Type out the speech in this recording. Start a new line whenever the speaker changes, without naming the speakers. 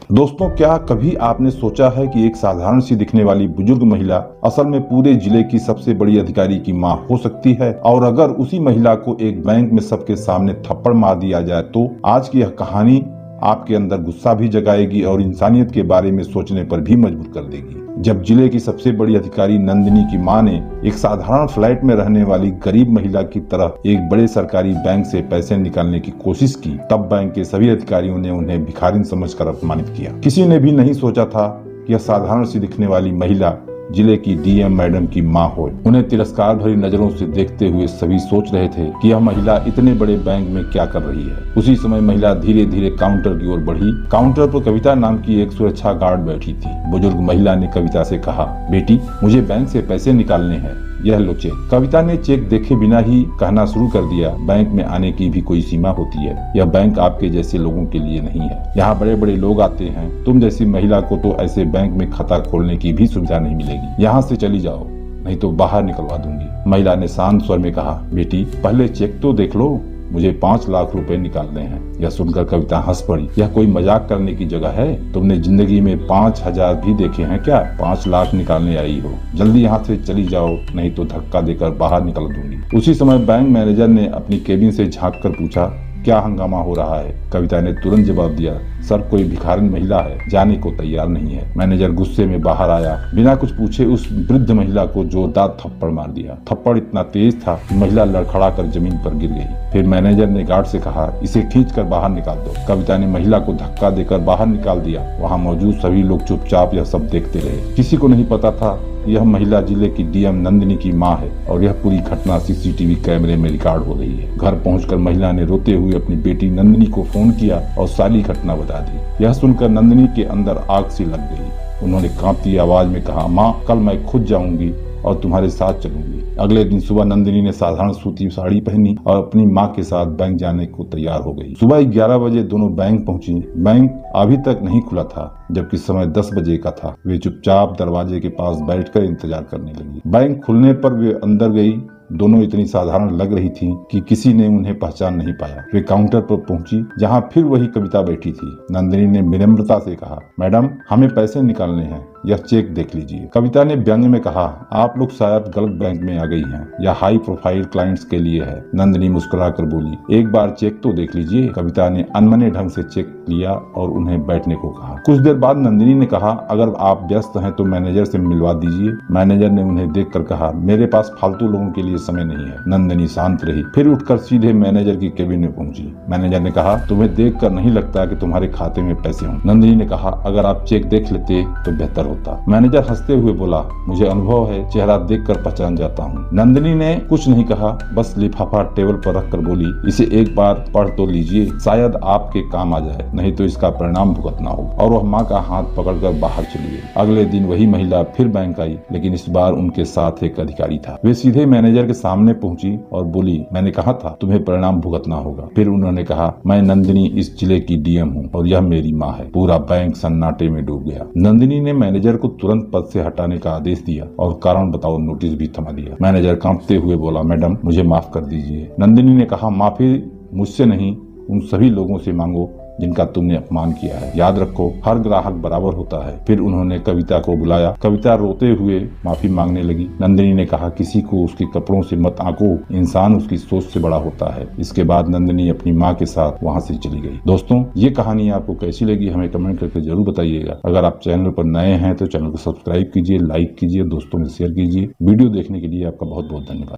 दोस्तों, क्या कभी आपने सोचा है कि एक साधारण सी दिखने वाली बुजुर्ग महिला असल में पूरे जिले की सबसे बड़ी अधिकारी की मां हो सकती है? और अगर उसी महिला को एक बैंक में सबके सामने थप्पड़ मार दिया जाए तो आज की यह कहानी आपके अंदर गुस्सा भी जगाएगी और इंसानियत के बारे में सोचने पर भी मजबूर कर देगी। जब जिले की सबसे बड़ी अधिकारी नंदिनी की मां ने एक साधारण फ्लैट में रहने वाली गरीब महिला की तरह एक बड़े सरकारी बैंक से पैसे निकालने की कोशिश की, तब बैंक के सभी अधिकारियों ने उन्हें भिखारिन समझकर अपमानित किया। किसी ने भी नहीं सोचा था कि यह साधारण सी दिखने वाली महिला जिले की डीएम मैडम की मां हो। उन्हें तिरस्कार भरी नजरों से देखते हुए सभी सोच रहे थे कि यह महिला इतने बड़े बैंक में क्या कर रही है। उसी समय महिला धीरे धीरे काउंटर की ओर बढ़ी। काउंटर पर कविता नाम की एक सुरक्षा गार्ड बैठी थी। बुजुर्ग महिला ने कविता से कहा, बेटी, मुझे बैंक से पैसे निकालने हैं, यह लो चेक। कविता ने चेक देखे बिना ही कहना शुरू कर दिया, बैंक में आने की भी कोई सीमा होती है। यह बैंक आपके जैसे लोगों के लिए नहीं है। यहाँ बड़े बड़े लोग आते हैं। तुम जैसी महिला को तो ऐसे बैंक में खाता खोलने की भी सुविधा नहीं मिलेगी। यहाँ से चली जाओ, नहीं तो बाहर निकलवा दूंगी। महिला ने शांत स्वर में कहा, बेटी, पहले चेक तो देख लो, मुझे 5 लाख रुपए निकालने हैं। यह सुनकर कविता हंस पड़ी। यह कोई मजाक करने की जगह है? तुमने जिंदगी में 5,000 भी देखे हैं क्या? 5 लाख निकालने आई हो? जल्दी यहाँ से चली जाओ, नहीं तो धक्का देकर बाहर निकल दूंगी। उसी समय बैंक मैनेजर ने अपनी केबिन से झांक कर पूछा, क्या हंगामा हो रहा है? कविता ने तुरंत जवाब दिया, सर, कोई भिखारिन महिला है, जाने को तैयार नहीं है। मैनेजर गुस्से में बाहर आया। बिना कुछ पूछे उस वृद्ध महिला को जोरदार थप्पड़ मार दिया। थप्पड़ इतना तेज था कि महिला लड़खड़ा कर जमीन पर गिर गई। फिर मैनेजर ने गार्ड से कहा, इसे खींच कर बाहर निकाल दो। कविता ने महिला को धक्का देकर बाहर निकाल दिया। वहाँ मौजूद सभी लोग चुपचाप यह सब देखते रहे। किसी को नहीं पता था यह महिला जिले की डीएम नंदिनी की मां है और यह पूरी घटना सीसीटीवी कैमरे में रिकॉर्ड हो रही है। घर पहुंचकर महिला ने रोते हुए अपनी बेटी नंदिनी को फोन किया और सारी घटना बता दी। यह सुनकर नंदिनी के अंदर आग सी लग गई। उन्होंने कांपती आवाज में कहा, माँ, कल मैं खुद जाऊंगी और तुम्हारे साथ चलूंगी। अगले दिन सुबह नंदिनी ने साधारण सूती साड़ी पहनी और अपनी मां के साथ बैंक जाने को तैयार हो गई। सुबह 11 बजे दोनों बैंक पहुंची। बैंक अभी तक नहीं खुला था, जबकि समय 10 बजे का था। वे चुपचाप दरवाजे के पास बैठकर इंतजार करने लगी। बैंक खुलने पर वे अंदर गई। दोनों इतनी साधारण लग रही थीं कि किसी ने उन्हें पहचान नहीं पाया। वे काउंटर पर पहुंची, जहां फिर वही कविता बैठी थी। नंदिनी ने विनम्रता से कहा, मैडम, हमें पैसे निकालने हैं, यह चेक देख लीजिए। कविता ने व्यंग में कहा, आप लोग शायद गलत बैंक में आ गई हैं। यह हाई प्रोफाइल क्लाइंट्स के लिए है। नंदिनी मुस्कुराकर बोली, एक बार चेक तो देख लीजिए। कविता ने अनमने ढंग से चेक लिया और उन्हें बैठने को कहा। कुछ देर बाद नंदिनी ने कहा, अगर आप व्यस्त हैं तो मैनेजर से मिलवा दीजिए। मैनेजर ने उन्हें देखकर कहा, मेरे पास फालतू लोगों के लिए समय नहीं है। नंदिनी शांत रही, फिर उठकर सीधे मैनेजर की केबिन में पहुंची। मैनेजर ने कहा, तुम्हें देखकर नहीं लगता कि तुम्हारे खाते में पैसे हों। नंदिनी ने कहा, अगर आप चेक देख लेते तो बेहतर होता। मैनेजर हंसते हुए बोला, मुझे अनुभव है, चेहरा देखकर पहचान जाता हूँ। नंदिनी ने कुछ नहीं कहा, बस लिफाफा टेबल पर रखकर बोली, इसे एक बार पढ़ तो लीजिए, शायद आपके काम आ जाए, नहीं तो इसका परिणाम भुगतना हो। और वह माँ का हाथ पकड़कर बाहर चली गई। अगले दिन वही महिला फिर बैंक आई, लेकिन इस बार उनके साथ एक अधिकारी था। वे सीधे मैनेजर के सामने पहुंची और बोली, मैंने कहा था तुम्हें परिणाम भुगतना होगा। फिर उन्होंने कहा, मैं नंदिनी इस जिले की डीएम हूँ और यह मेरी माँ है। पूरा बैंक सन्नाटे में डूब गया। नंदिनी ने मैनेजर को तुरंत पद से हटाने का आदेश दिया और कारण बताओ नोटिस भी थमा दिया। मैनेजर कांपते हुए बोला, मैडम, मुझे माफ कर दीजिए। नंदिनी ने कहा, माफी मुझसे नहीं, उन सभी लोगों से मांगो जिनका तुमने अपमान किया है। याद रखो, हर ग्राहक बराबर होता है। फिर उन्होंने कविता को बुलाया। कविता रोते हुए माफी मांगने लगी। नंदिनी ने कहा, किसी को उसके कपड़ों से मत आंको, इंसान उसकी सोच से बड़ा होता है। इसके बाद नंदिनी अपनी माँ के साथ वहाँ से चली गई। दोस्तों, ये कहानी आपको कैसी लगी हमें कमेंट करके जरूर बताइएगा। अगर आप चैनल पर नए हैं तो चैनल को सब्सक्राइब कीजिए, लाइक कीजिए, दोस्तों में शेयर कीजिए। वीडियो देखने के लिए आपका बहुत बहुत धन्यवाद।